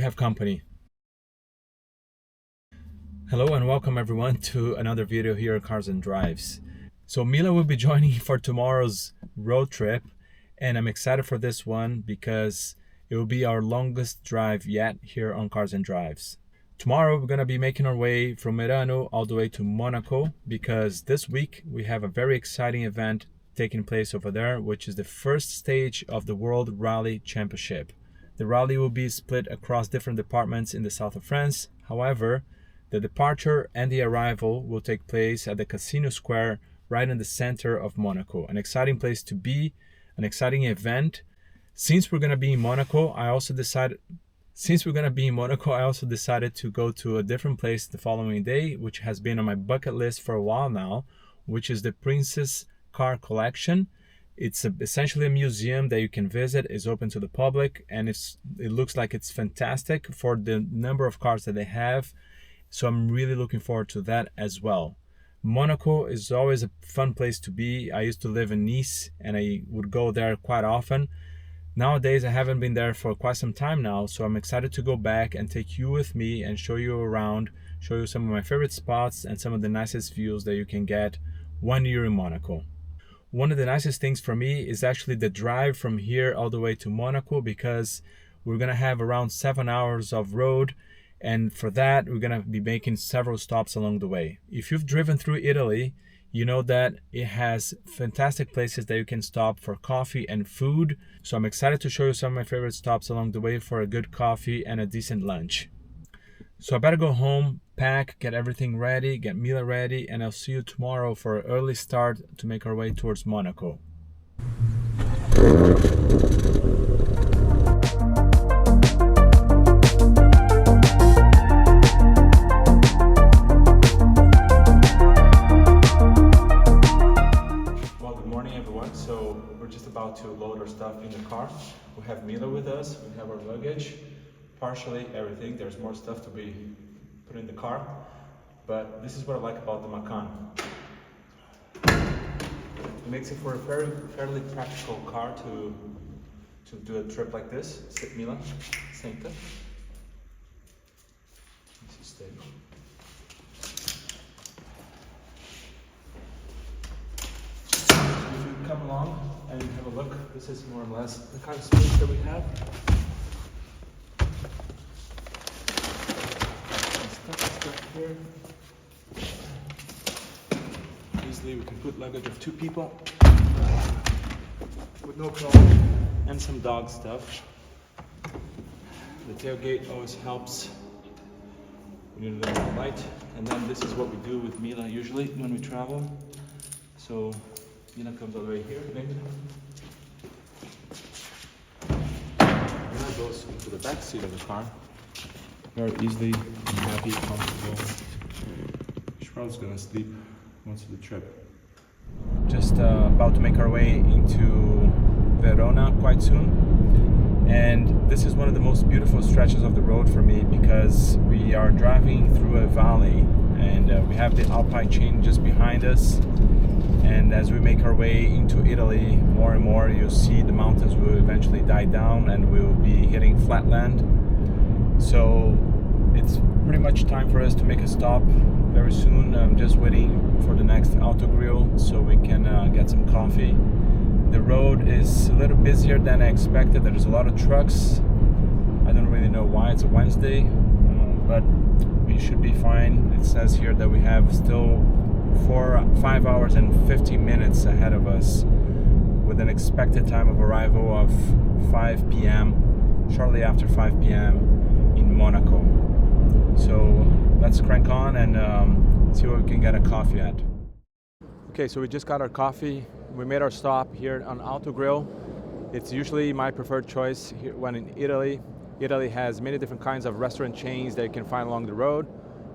we have company. Hello and welcome everyone to another video here at Cars and Drives. So Mila will be joining for tomorrow's road trip, and I'm excited for this one because it will be our longest drive yet here on Cars and Drives. Tomorrow we're going to be making our way from Merano all the way to Monaco, because this week we have a very exciting event taking place over there, which is the first stage of the World Rally Championship. The rally will be split across different departments in the south of France. However, the departure and the arrival will take place at the Casino Square right in the center of Monaco. An exciting place to be, an exciting event. Since we're going to be in Monaco, I also decided to go to a different place the following day, which has been on my bucket list for a while now, which is the Prince's car collection. It's essentially a museum that you can visit. It's open to the public, and it looks like it's fantastic for the number of cars that they have. So I'm really looking forward to that as well. Monaco is always a fun place to be. I used to live in Nice and I would go there quite often. Nowadays I haven't been there for quite some time now, so I'm excited to go back and take you with me and show you around, show you some of my favorite spots and some of the nicest views that you can get when you're in Monaco. One of the nicest things for me is actually the drive from here all the way to Monaco, because we're gonna have around 7 hours of road, and for that we're gonna be making several stops along the way. If you've driven through Italy, you know that it has fantastic places that you can stop for coffee and food. So I'm excited to show you some of my favorite stops along the way for a good coffee and a decent lunch. So I better go home, pack, get everything ready, get Mila ready, and I'll see you tomorrow for an early start to make our way towards Monaco. Well, good morning everyone. So we're just about to load our stuff in the car. We have Mila with us, we have our luggage. Partially everything. There's more stuff to be put in the car, but this is what I like about the Macan. It makes it for a fairly practical car to do a trip like this. Sit, Mila, senta. This is stable. If you come along and have a look, this is more or less the kind of space that we have. Here. Easily we can put luggage of 2 people with no problem, and some dog stuff. The tailgate always helps. We need a little more light, and then this is what we do with Mila usually when we travel. So Mila comes all the way here, maybe. Mila goes into the back seat of the car. Very easily and happy, comfortable. She's probably gonna sleep most of the trip. Just about to make our way into Verona quite soon. And this is one of the most beautiful stretches of the road for me, because we are driving through a valley and we have the Alpine chain just behind us. And as we make our way into Italy more and more, you'll see the mountains will eventually die down and we will be hitting flatland. So it's pretty much time for us to make a stop very soon. I'm just waiting for the next auto grill so we can get some coffee. The road is a little busier than I expected. There's a lot of trucks. I don't really know why. It's a Wednesday, but we should be fine. It says here that we have still 5 hours and 50 minutes ahead of us, with an expected time of arrival of 5 p.m. shortly after 5 p.m. in Monaco. So let's crank on and see where we can get a coffee at. Okay, so we just got our coffee. We made our stop here on Auto Grill. It's usually my preferred choice here when in Italy. Italy has many different kinds of restaurant chains that you can find along the road,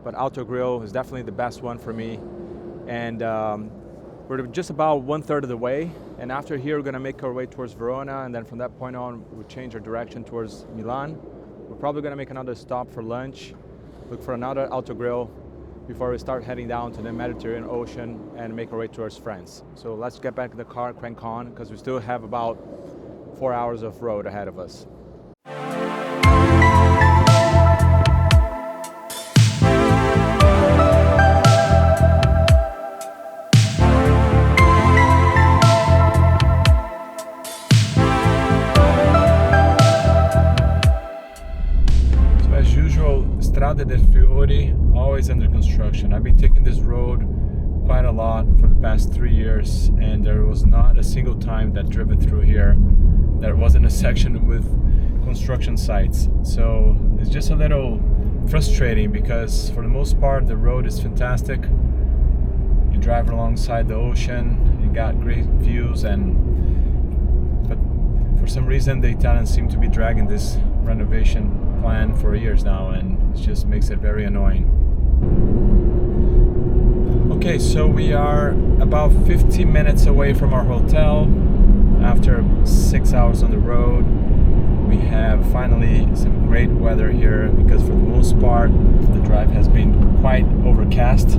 but Auto Grill is definitely the best one for me. And we're just about 1/3 of the way, and after here we're going to make our way towards Verona, and then from that point on we'll change our direction towards Milan. We're probably going to make another stop for lunch, look for another Auto Grill before we start heading down to the Mediterranean Ocean and make our way towards France. So let's get back in the car, crank on, because we still have about 4 hours of road ahead of us. Fiori, always under construction. I've been taking this road quite a lot for the past 3 years, and there was not a single time that driven through here there wasn't a section with construction sites. So it's just a little frustrating because for the most part the road is fantastic. You drive alongside the ocean, you got great views, but for some reason the Italians seem to be dragging this renovation plan for years now, and it just makes it very annoying. Okay, so we are about 50 minutes away from our hotel after 6 hours on the road. We have finally some great weather here because for the most part the drive has been quite overcast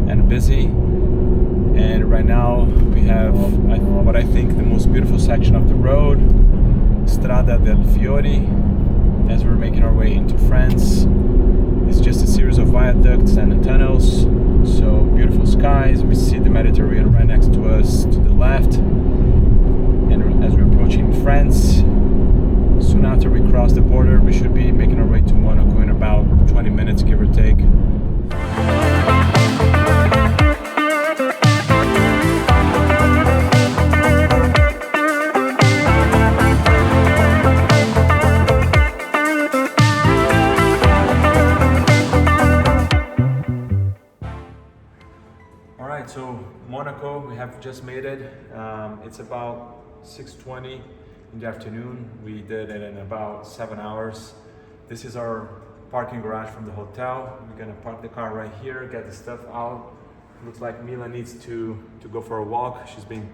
and busy, and right now we have what I think the most beautiful section of the road, Strada del Fiori, as we're making our way into France. It's just a series of viaducts and tunnels, so beautiful skies. We see the Mediterranean right next to us to the left, and as we're approaching France, soon after we cross the border, we should be making our way to Monaco in about 20 minutes, give or take. Alright, so Monaco, we have just made it. It's about 6:20 in the afternoon. We did it in about 7 hours. This is our parking garage from the hotel. We're gonna park the car right here, get the stuff out. Looks like Mila needs to go for a walk. She's been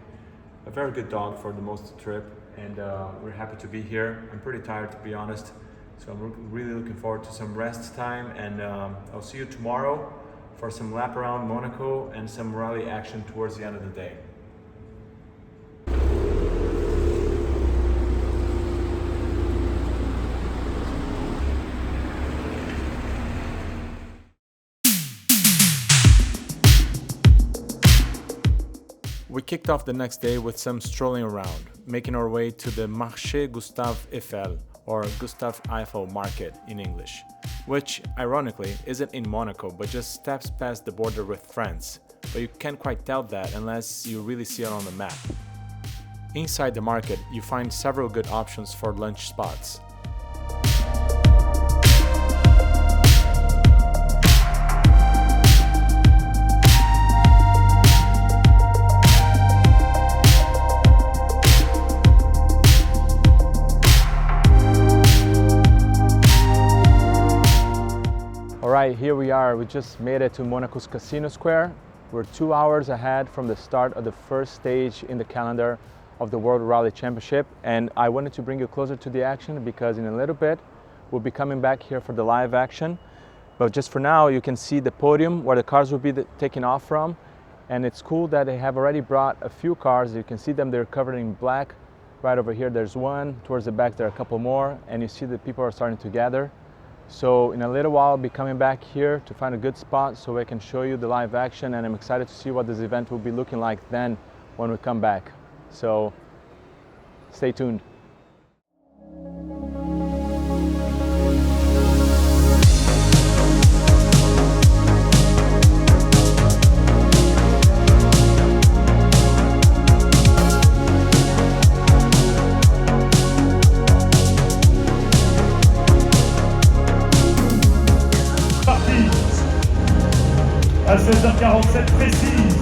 a very good dog for the most of the trip, and we're happy to be here. I'm pretty tired, to be honest, so I'm really looking forward to some rest time, and I'll see you tomorrow for some lap around Monaco and some rally action towards the end of the day. We kicked off the next day with some strolling around, making our way to the Marché Gustave Eiffel, or Gustave Eiffel Market in English, which ironically isn't in Monaco but just steps past the border with France, but you can't quite tell that unless you really see it on the map. Inside the market you find several good options for lunch spots. Alright, here we are. We just made it to Monaco's Casino Square. We're 2 hours ahead from the start of the first stage in the calendar of the World Rally Championship, and I wanted to bring you closer to the action because in a little bit we'll be coming back here for the live action. But just for now, you can see the podium where the cars will be taking off from, and it's cool that they have already brought a few cars. You can see them, they're covered in black. Right over here there's one, towards the back there are a couple more, and you see that people are starting to gather. So in a little while I'll be coming back here to find a good spot so I can show you the live action, and I'm excited to see what this event will be looking like then when we come back. So stay tuned. À 16h47 précise.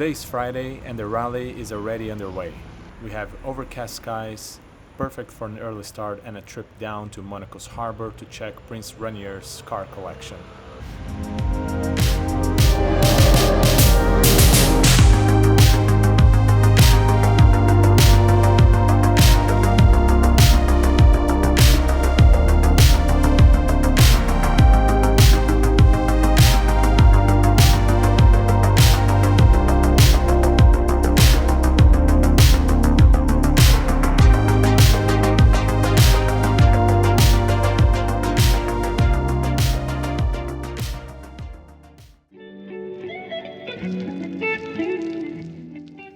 Today is Friday and the rally is already underway. We have overcast skies, perfect for an early start, and a trip down to Monaco's harbor to check Prince Rainier's car collection.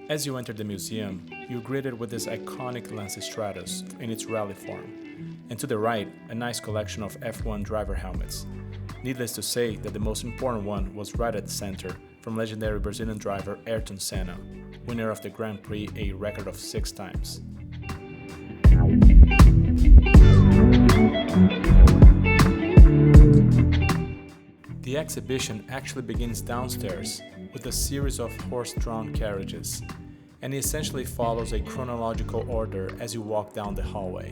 As you enter the museum, you're greeted with this iconic Lancia Stratos in its rally form, and to the right, a nice collection of F1 driver helmets. Needless to say that the most important one was right at the center, from legendary Brazilian driver Ayrton Senna, winner of the Grand Prix a record of 6 times. The exhibition actually begins downstairs with a series of horse-drawn carriages, and it essentially follows a chronological order as you walk down the hallway.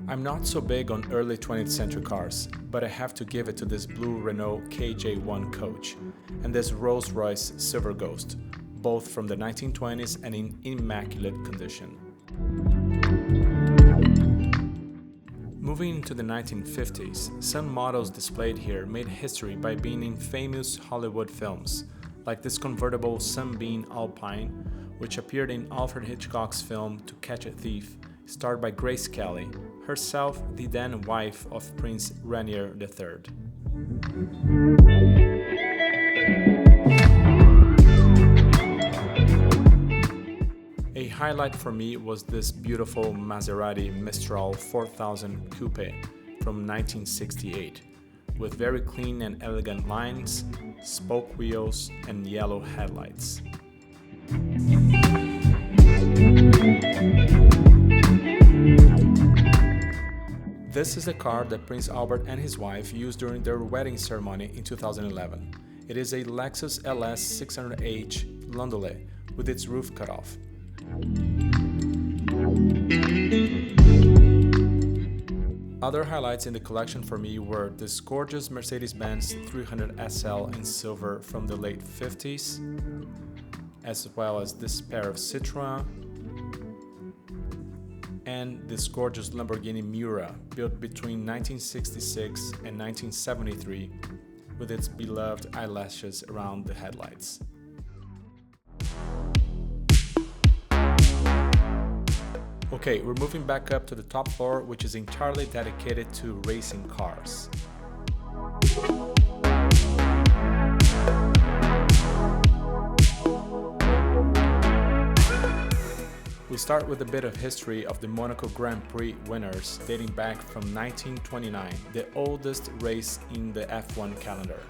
I'm not so big on early 20th century cars, but I have to give it to this blue Renault KJ1 coach and this Rolls-Royce Silver Ghost, both from the 1920s and in immaculate condition. Moving into the 1950s, some models displayed here made history by being in famous Hollywood films, like this convertible Sunbeam Alpine, which appeared in Alfred Hitchcock's film To Catch a Thief, starred by Grace Kelly, herself the then wife of Prince Rainier III. A highlight for me was this beautiful Maserati Mistral 4000 Coupe from 1968, with very clean and elegant lines, spoke wheels, and yellow headlights. This is the car that Prince Albert and his wife used during their wedding ceremony in 2011. It is a Lexus LS 600H Landaulet with its roof cut off. Other highlights in the collection for me were this gorgeous Mercedes-Benz 300 SL in silver from the late 50s, as well as this pair of Citroën, and this gorgeous Lamborghini Miura, built between 1966 and 1973, with its beloved eyelashes around the headlights. Okay, we're moving back up to the top floor, which is entirely dedicated to racing cars. We start with a bit of history of the Monaco Grand Prix winners dating back from 1929, the oldest race in the F1 calendar.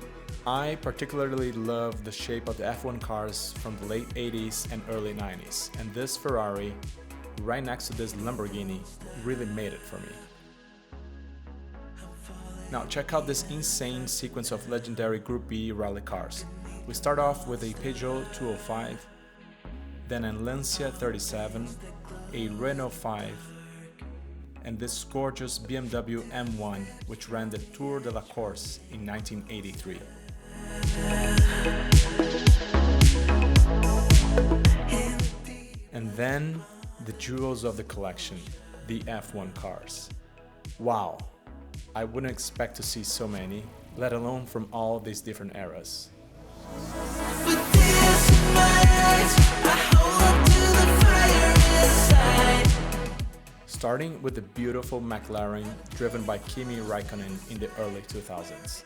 I particularly love the shape of the F1 cars from the late 80s and early 90s, and this Ferrari, right next to this Lamborghini, really made it for me. Now check out this insane sequence of legendary Group B rally cars. We start off with a Peugeot 205, then a Lancia 37, a Renault 5, and this gorgeous BMW M1, which ran the Tour de la Corse in 1983. And then the jewels of the collection, the F1 cars. Wow, I wouldn't expect to see so many, let alone from all these different eras. Starting with the beautiful McLaren driven by Kimi Raikkonen in the early 2000s.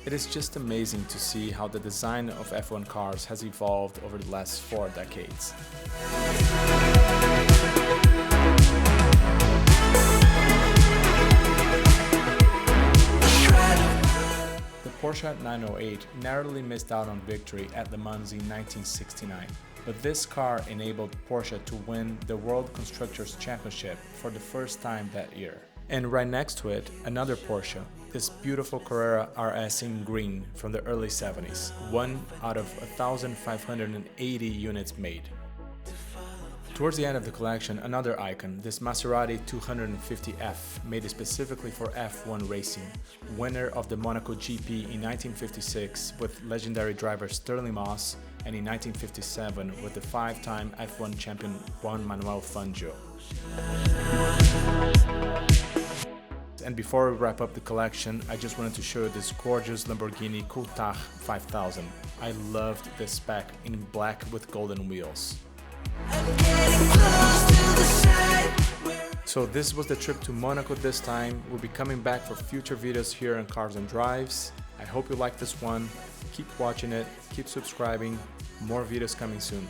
It is just amazing to see how the design of F1 cars has evolved over the last 4 decades. The Porsche 908 narrowly missed out on victory at Le Mans in 1969, but this car enabled Porsche to win the World Constructors' Championship for the first time that year. And right next to it, another Porsche, this beautiful Carrera RS in green from the early 70s, one out of 1,580 units made. Towards the end of the collection, another icon, this Maserati 250F, made specifically for F1 racing, winner of the Monaco GP in 1956 with legendary driver Stirling Moss, and in 1957 with the 5-time F1 champion Juan Manuel Fangio. And before we wrap up the collection, I just wanted to show you this gorgeous Lamborghini Countach 5000. I loved this spec in black with golden wheels. So this was the trip to Monaco this time. We'll be coming back for future videos here on Cars and Drives. I hope you like this one. Keep watching it, keep subscribing. More videos coming soon.